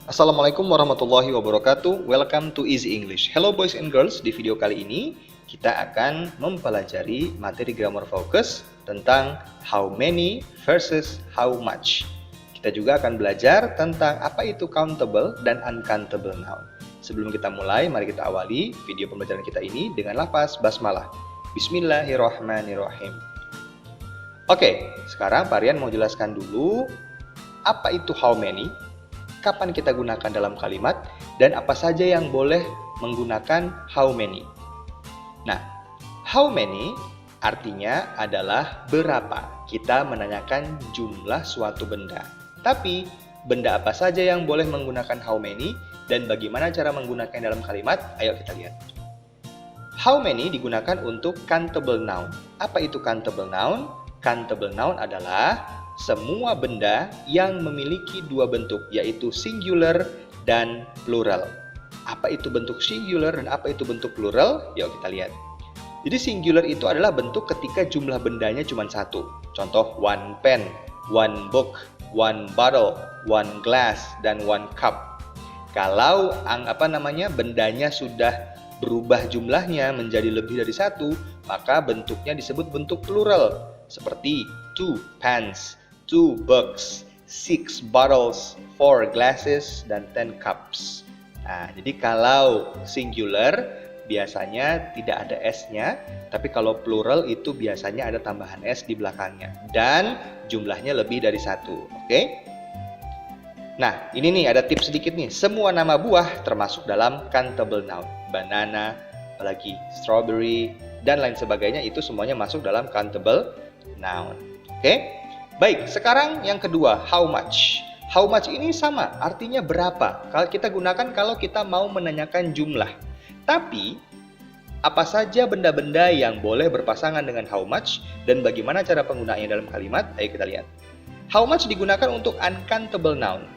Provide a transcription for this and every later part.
Assalamualaikum warahmatullahi wabarakatuh. Welcome to Easy English. Hello boys and girls. Di video kali ini kita akan mempelajari materi grammar focus tentang how many versus how much. Kita juga akan belajar tentang apa itu countable dan uncountable noun. Sebelum kita mulai, mari kita awali video pembelajaran kita ini dengan lafaz basmalah. Bismillahirrahmanirrahim. Oke, sekarang Pak Rian mau jelaskan dulu apa itu how many, kapan kita gunakan dalam kalimat, dan apa saja yang boleh menggunakan how many. Nah, how many artinya adalah berapa. Kita menanyakan jumlah suatu benda. Tapi, benda apa saja yang boleh menggunakan how many, dan bagaimana cara menggunakannya dalam kalimat? Ayo kita lihat. How many digunakan untuk countable noun. Apa itu countable noun? Countable noun adalah semua benda yang memiliki dua bentuk, yaitu singular dan plural. Apa itu bentuk singular dan apa itu bentuk plural? Yuk kita lihat. Jadi singular itu adalah bentuk ketika jumlah bendanya cuma satu. Contoh one pen, one book, one bottle, one glass, dan one cup. Kalau bendanya sudah berubah jumlahnya menjadi lebih dari satu, maka bentuknya disebut bentuk plural. Seperti 2 pens, 2 books, 6 bottles, 4 glasses, dan 10 cups. Nah, jadi kalau singular biasanya tidak ada S-nya, tapi kalau plural itu biasanya ada tambahan S di belakangnya. Dan jumlahnya lebih dari satu, oke? Nah, ini nih ada tips sedikit nih. Semua nama buah termasuk dalam countable noun. Banana, apalagi strawberry, dan lain sebagainya itu semuanya masuk dalam countable noun. Oke? Baik, sekarang yang kedua, how much. How much ini sama, artinya berapa. Kalau kita gunakan kalau kita mau menanyakan jumlah. Tapi, apa saja benda-benda yang boleh berpasangan dengan how much dan bagaimana cara penggunaannya dalam kalimat? Ayo kita lihat. How much digunakan untuk uncountable noun.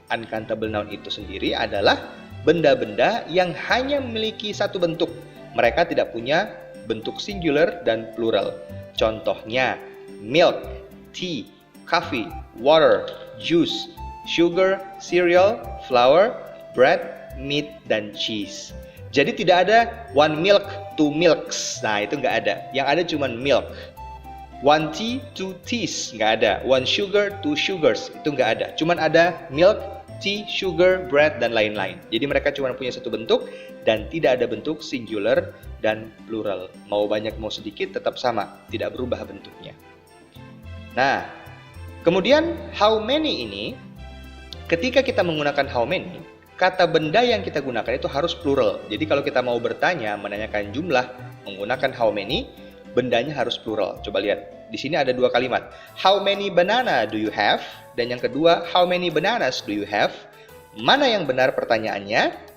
Uncountable noun itu sendiri adalah benda-benda yang hanya memiliki satu bentuk. Mereka tidak punya bentuk singular dan plural. Contohnya, milk, tea, coffee, water, juice, sugar, cereal, flour, bread, meat, dan cheese. Jadi tidak ada one milk, two milks. Nah, itu nggak ada. Yang ada cuma milk. One tea, two teas. Nggak ada. One sugar, two sugars. Itu nggak ada. Cuman ada milk, tea, sugar, bread, dan lain-lain. Jadi mereka cuma punya satu bentuk dan tidak ada bentuk singular dan plural. Mau banyak mau sedikit tetap sama. Tidak berubah bentuknya. Nah, kemudian how many ini, ketika kita menggunakan how many, kata benda yang kita gunakan itu harus plural. Jadi kalau kita mau bertanya, menanyakan jumlah, menggunakan how many, bendanya harus plural. Coba lihat, di sini ada dua kalimat. How many banana do you have? Dan yang kedua, how many bananas do you have? Mana yang benar pertanyaannya?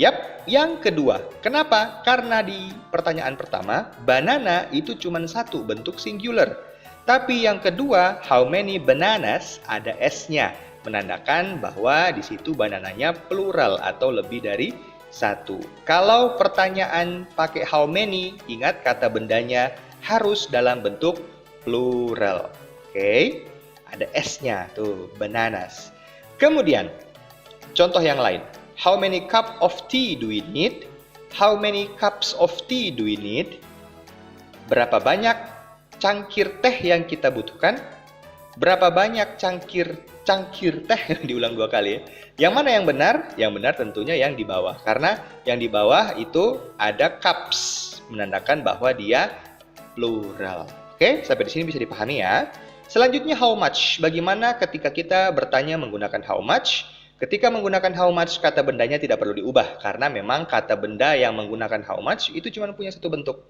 Yap, yang kedua. Kenapa? Karena di pertanyaan pertama, banana itu cuma satu, bentuk singular. Tapi yang kedua, how many bananas, ada S-nya, menandakan bahwa di situ banananya plural atau lebih dari satu. Kalau pertanyaan pakai how many, ingat kata bendanya harus dalam bentuk plural. Oke, ada S-nya tuh, bananas. Kemudian, contoh yang lain. How many cup of tea do we need? How many cups of tea do we need? Berapa banyak cangkir teh yang kita butuhkan? Berapa banyak cangkir teh? Diulang dua kali ya. Yang mana yang benar? Yang benar tentunya yang di bawah. Karena yang di bawah itu ada cups, menandakan bahwa dia plural. Oke, sampai di sini bisa dipahami ya. Selanjutnya how much. Bagaimana ketika kita bertanya menggunakan how much? Ketika menggunakan how much, kata bendanya tidak perlu diubah. Karena memang kata benda yang menggunakan how much itu cuma punya satu bentuk.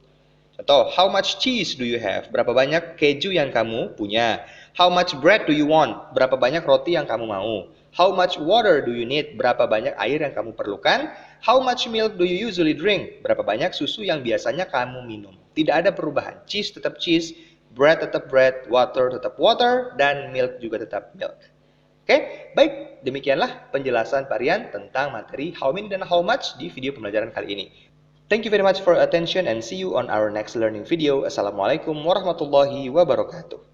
Contoh, how much cheese do you have? Berapa banyak keju yang kamu punya? How much bread do you want? Berapa banyak roti yang kamu mau? How much water do you need? Berapa banyak air yang kamu perlukan? How much milk do you usually drink? Berapa banyak susu yang biasanya kamu minum? Tidak ada perubahan. Cheese tetap cheese, bread tetap bread, water tetap water, dan milk juga tetap milk. Oke, baik. Demikianlah penjelasan Pak Rian tentang materi how many dan how much di video pembelajaran kali ini. Thank you very much for attention and see you on our next learning video. Assalamualaikum warahmatullahi wabarakatuh.